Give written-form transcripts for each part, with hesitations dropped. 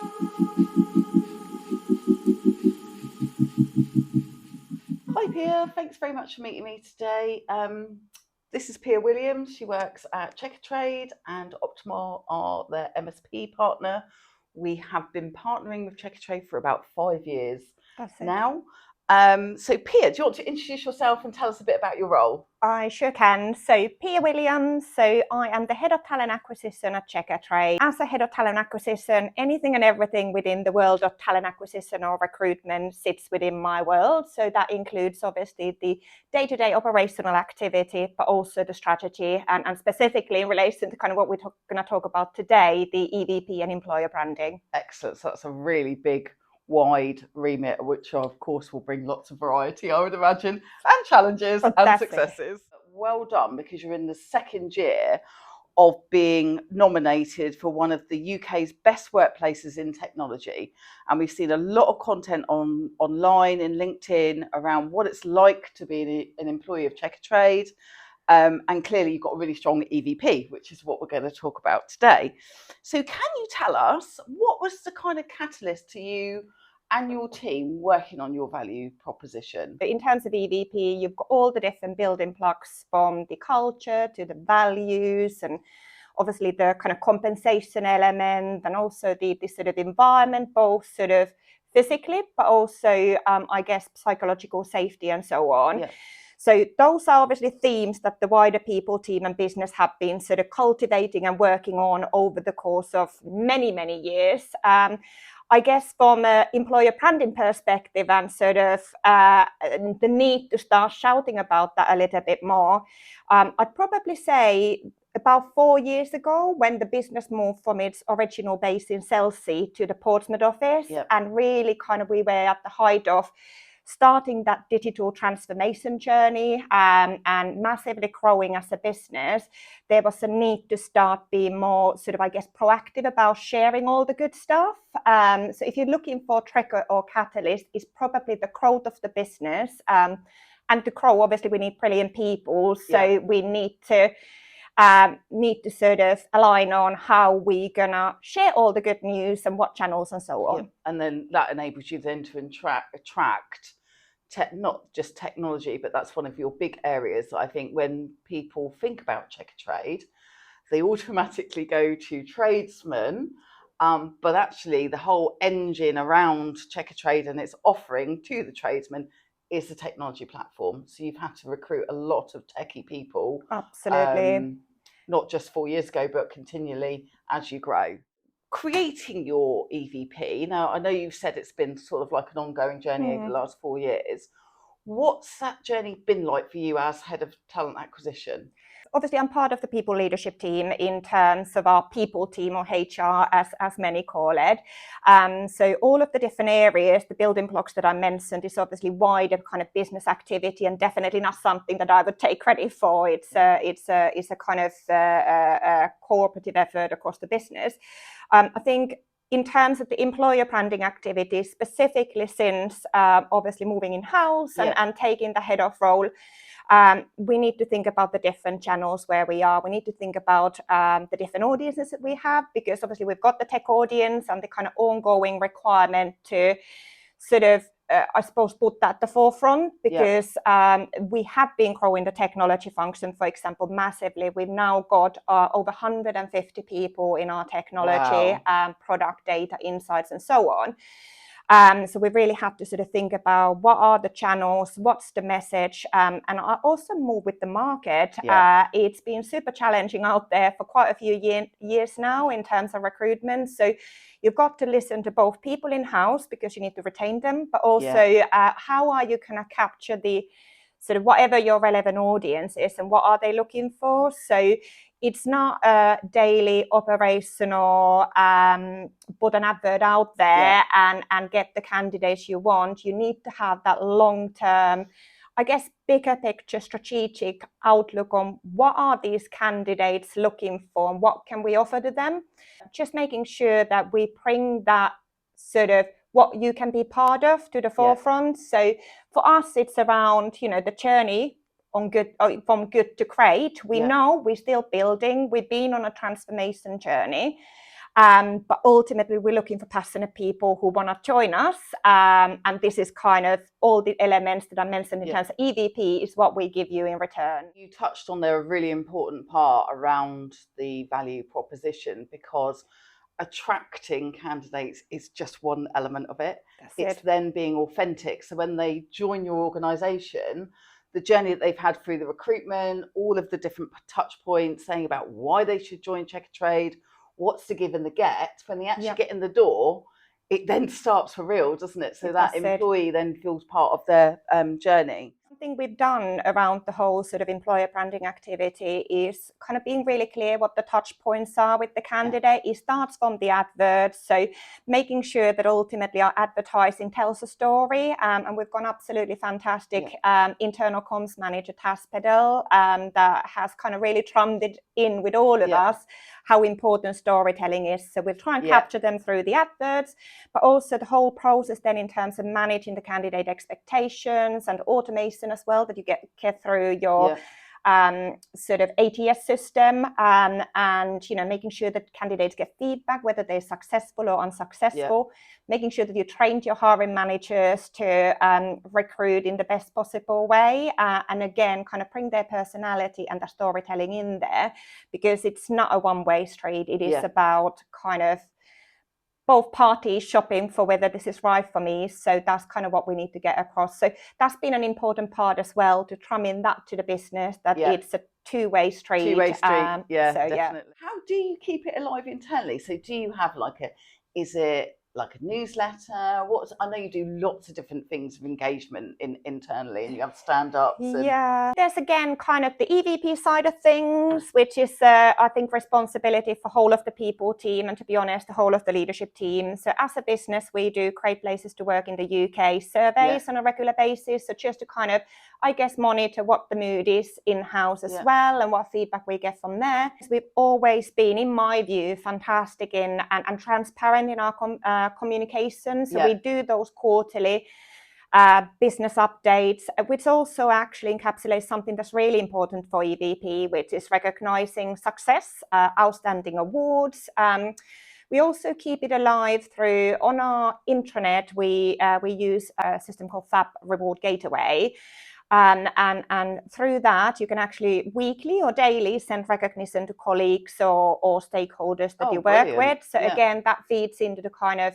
Hi Pia, thanks very much for meeting me today. This is Pia Williams. She works at Checkatrade and Optamor are their MSP partner. We have been partnering with Checkatrade for about 5 years That's it. now. So Pia, do you want to introduce yourself and tell us a bit about your role? I sure can. So Pia Williams, so I am the head of talent acquisition at Checkatrade. As a head of talent acquisition, anything and everything within the world of talent acquisition or recruitment sits within my world. So that includes obviously the day-to-day operational activity, but also the strategy and specifically in relation to kind of what we're going to talk about today, the EVP and employer branding. Excellent. So that's a really big, wide remit, which of course will bring lots of variety, I would imagine, and challenges and successes. Well done, because you're in the second year of being nominated for one of the UK's best workplaces in technology. And we've seen a lot of content online in LinkedIn around what it's like to be an employee of Checkatrade. And clearly you've got a really strong EVP, which is what we're going to talk about today. So can you tell us, what was the kind of catalyst to you and your team working on your value proposition? In terms of EVP, you've got all the different building blocks from the culture to the values and obviously the kind of compensation element and also the sort of environment, both sort of physically, but also, I guess, psychological safety and so on. Yeah. So those are obviously themes that the wider people, team and business have been sort of cultivating and working on over the course of many, many years. I guess from an employer branding perspective and sort of the need to start shouting about that a little bit more, I'd probably say about 4 years ago when the business moved from its original base in Chelsea to the Portsmouth office. Yep. And really kind of we were at the height of starting that digital transformation journey and massively growing as a business, there was a need to start being more sort of, I guess, proactive about sharing all the good stuff. So if you're looking for trigger or catalyst, it's probably the growth of the business. And to grow, obviously, we need brilliant people. So we need to sort of align on how we're gonna share all the good news and what channels and so on. And then that enables you then to attract not just technology, but that's one of your big areas. I think when people think about Checkatrade, they automatically go to tradesmen, but actually the whole engine around Checkatrade and its offering to the tradesmen is the technology platform. So you've had to recruit a lot of techie people. Absolutely. Not just 4 years ago, but continually as you grow. Creating your EVP, now I know you've said it's been sort of like an ongoing journey over the last 4 years. What's that journey been like for you as head of talent acquisition? Obviously, I'm part of the people leadership team in terms of our people team, or HR, as many call it. So all of the different areas, the building blocks that I mentioned, is obviously wider kind of business activity and definitely not something that I would take credit for. It's a kind of a cooperative effort across the business. I think in terms of the employer branding activities, specifically since obviously moving in-house and taking the head of role, we need to think about the different channels where we are. We need to think about the different audiences that we have, because obviously we've got the tech audience and the kind of ongoing requirement to sort of, I suppose, put that at the forefront, because we have been growing the technology function, for example, massively. We've now got over 150 people in our technology, product data, insights, and so on. So we really have to sort of think about what are the channels, what's the message, and I also move with the market. It's been super challenging out there for quite a few years now in terms of recruitment. So you've got to listen to both people in-house, because you need to retain them, but also how are you going to capture the sort of whatever your relevant audience is and what are they looking for. So it's not a daily operational put an advert out there and get the candidates you want. You need to have that long-term, I guess, bigger picture strategic outlook on what are these candidates looking for and what can we offer to them. Just making sure that we bring that sort of what you can be part of to the forefront. So for us, it's around, the journey on from good to great. We know we're still building. We've been on a transformation journey. But ultimately, we're looking for passionate people who want to join us. And this is kind of all the elements that I mentioned in terms of EVP is what we give you in return. You touched on there a really important part around the value proposition, because attracting candidates is just one element of it. It's then being authentic. So when they join your organisation, the journey that they've had through the recruitment, all of the different touch points, saying about why they should join Checkatrade, what's the give and the get, when they actually get in the door, it then starts for real, doesn't it? So that employee then feels part of their journey. Something we've done around the whole sort of employer branding activity is kind of being really clear what the touch points are with the candidate. It starts from the advert, so making sure that ultimately our advertising tells a story, and we've got an absolutely fantastic internal comms manager, Taz Pedal, that has kind of really drummed it in with all of us how important storytelling is. So we'll try and capture them through the adverts, but also the whole process then in terms of managing the candidate expectations and automation as well, that you get through your sort of ATS system, and making sure that candidates get feedback whether they're successful or unsuccessful, making sure that you trained your hiring managers to recruit in the best possible way, and again kind of bring their personality and their storytelling in there, because it's not a one-way street. It is about kind of both parties shopping for whether this is right for me. So that's kind of what we need to get across. So that's been an important part as well, to drum in that to the business, that it's a two-way street. Two-way street, definitely. How do you keep it alive internally? So do you have is it like a newsletter? I know you do lots of different things of engagement internally, and you have stand-ups. There's again kind of the EVP side of things, which is I think responsibility for whole of the people team, and to be honest, the whole of the leadership team. So as a business, we do Great Places to Work in the UK surveys on a regular basis. So just to kind of, I guess, monitor what the mood is in-house as well, and what feedback we get from there. We've always been, in my view, fantastic in and transparent in our communication. So we do those quarterly business updates, which also actually encapsulates something that's really important for EVP, which is recognizing success, outstanding awards. We also keep it alive through, on our intranet, we use a system called Fab Reward Gateway. And through that, you can actually weekly or daily send recognition to colleagues or stakeholders that you work with. So again, that feeds into the kind of,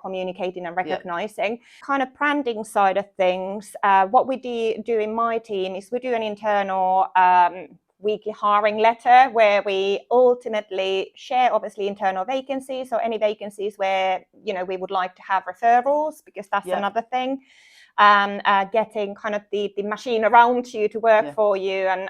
communicating and recognizing. Kind of branding side of things, what we do in my team is we do an internal weekly hiring letter, where we ultimately share obviously internal vacancies, or any vacancies where, we would like to have referrals, because that's another thing. Getting kind of the machine around you to work for you, and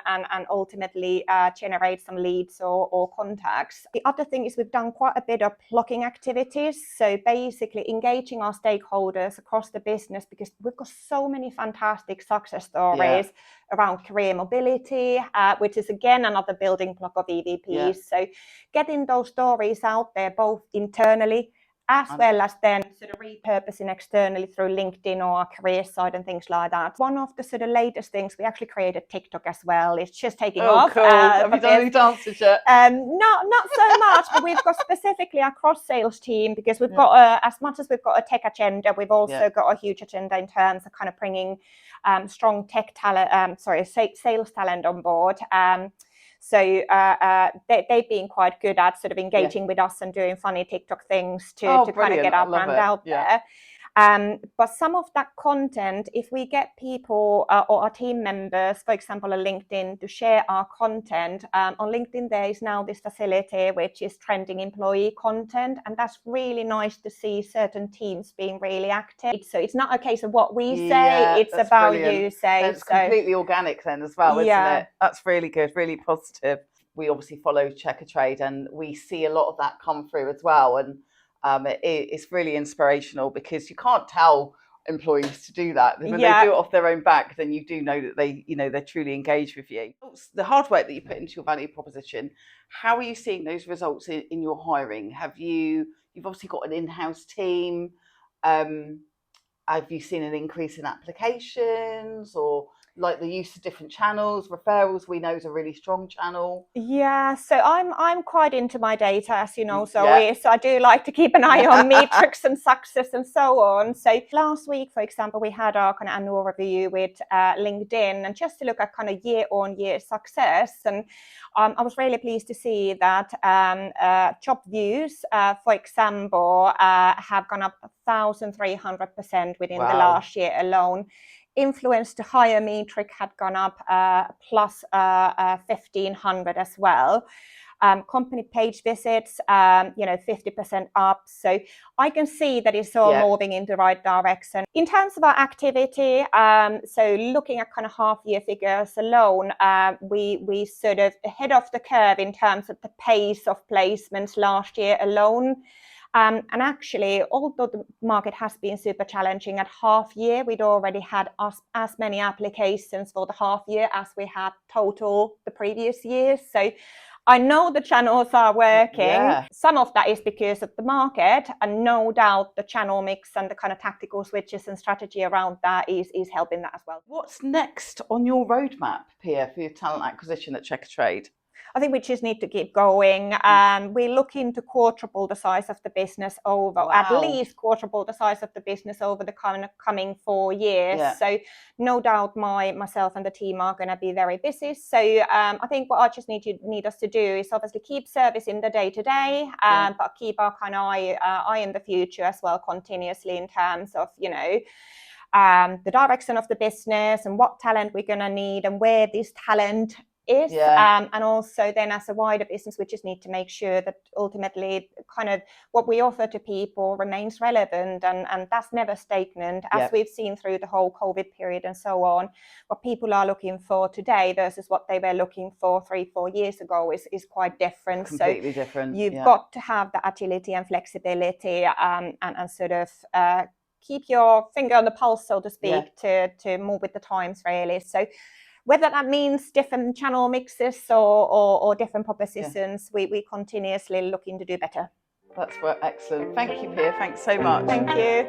ultimately generate some leads or contacts. The other thing is we've done quite a bit of blocking activities, so basically engaging our stakeholders across the business, because we've got so many fantastic success stories around career mobility, which is again another building block of EVPs. So getting those stories out there, both internally as well as then sort of repurposing externally through LinkedIn or our career side and things like that. One of the sort of latest things, we actually created TikTok as well. It's just taking off. Cool. Have you done any dances yet? Not so much, but we've got specifically our cross-sales team, because we've got, as much as we've got a tech agenda, we've also got a huge agenda in terms of kind of bringing strong tech talent, sales talent on board. So they've been quite good at sort of engaging with us and doing funny TikTok things to kind of get our brand out there. But some of that content, if we get people or our team members, for example, on LinkedIn, to share our content, on LinkedIn there is now this facility which is trending employee content, and that's really nice to see certain teams being really active. So it's not a case of what we say, it's about you say. And it's completely organic then as well, isn't it? That's really good, really positive. We obviously follow Checkatrade, and we see a lot of that come through as well. And it's really inspirational, because you can't tell employees to do that. When they do it off their own back, then you do know that they're truly engaged with you. The hard work that you put into your value proposition, how are you seeing those results in your hiring? You've obviously got an in-house team. Have you seen an increase in applications, or like the use of different channels, referrals we know is a really strong channel. Yeah, so I'm quite into my data, as you know, Zoe. So I do like to keep an eye on metrics and success and so on. So last week, for example, we had our kind of annual review with LinkedIn, and just to look at kind of year-on-year success. And I was really pleased to see that job views, for example, have gone up 1,300% within the last year alone. Influence to hire metric had gone up plus 1,500 as well. Company page visits, 50% up. So I can see that it's all moving in the right direction. In terms of our activity, so looking at kind of half-year figures alone, we sort of ahead of the curve in terms of the pace of placements last year alone. And actually, although the market has been super challenging at half year, we'd already had as many applications for the half year as we had total the previous year. So I know the channels are working. Yeah. Some of that is because of the market, and no doubt the channel mix and the kind of tactical switches and strategy around that is helping that as well. What's next on your roadmap, Pia, for your talent acquisition at Checkatrade? I think we just need to keep going. We're looking to quadruple the size of the business at least quadruple the size of the business over the coming 4 years. Yeah. So no doubt myself and the team are going to be very busy. So I think what I just need us to do is obviously keep service in the day-to-day, but keep our kind of eye in the future as well continuously in terms of, the direction of the business and what talent we're going to need and where this talent is. And also then as a wider business, we just need to make sure that ultimately kind of what we offer to people remains relevant and that's never stagnant, as we've seen through the whole COVID period and so on. What people are looking for today versus what they were looking for 3-4 years ago is quite different. Completely different. You've got to have the agility and flexibility and sort of keep your finger on the pulse, so to speak, to move with the times, really. So whether that means different channel mixes or different propositions, we continuously looking to do better. That's excellent. Thank you, Pia. Thanks so much. Thank you.